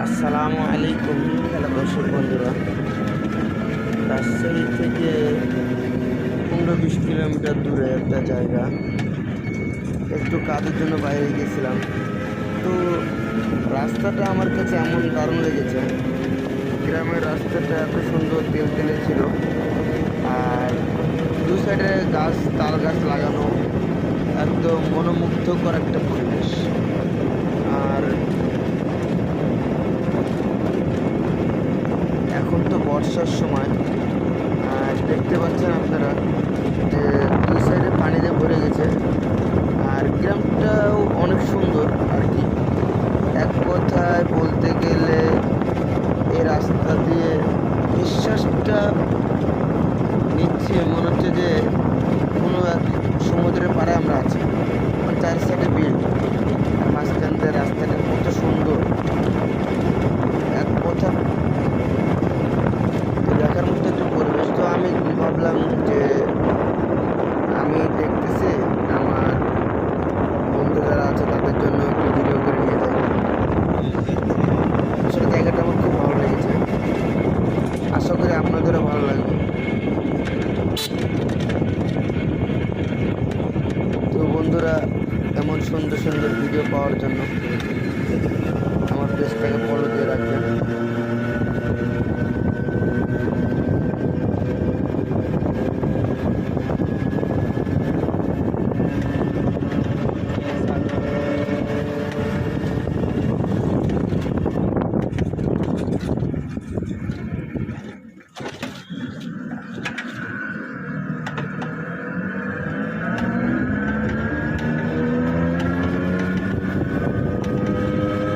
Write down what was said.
আসসালামু আলাইকুম। হ্যালো দর্শক বন্ধুরা, রাজশাহী থেকে 15-20 কিলোমিটার দূরে একটা জায়গা, একটু কাজের জন্য বাইরে গেছিলাম। তো রাস্তাটা আমার কাছে এমন দারুণ লেগেছে। গ্রামের রাস্তাটা এত সুন্দর তেলতেলে ছিল, আর দু সাইডে গাছ, তাল গাছ লাগানো, একদম মনোমুগ্ধকর একটা পরিবেশ। আর এখন তো বর্ষার সময়, আর দেখতে পাচ্ছেন আপনারা যে দুই সাইডে পানিতে ভরে গেছে, আর গ্রামটাও অনেক সুন্দর আর কি। এক কথায় বলতে গেলে এই রাস্তা দিয়ে নিঃশ্বাসটা নিচ্ছে, মনে হচ্ছে যে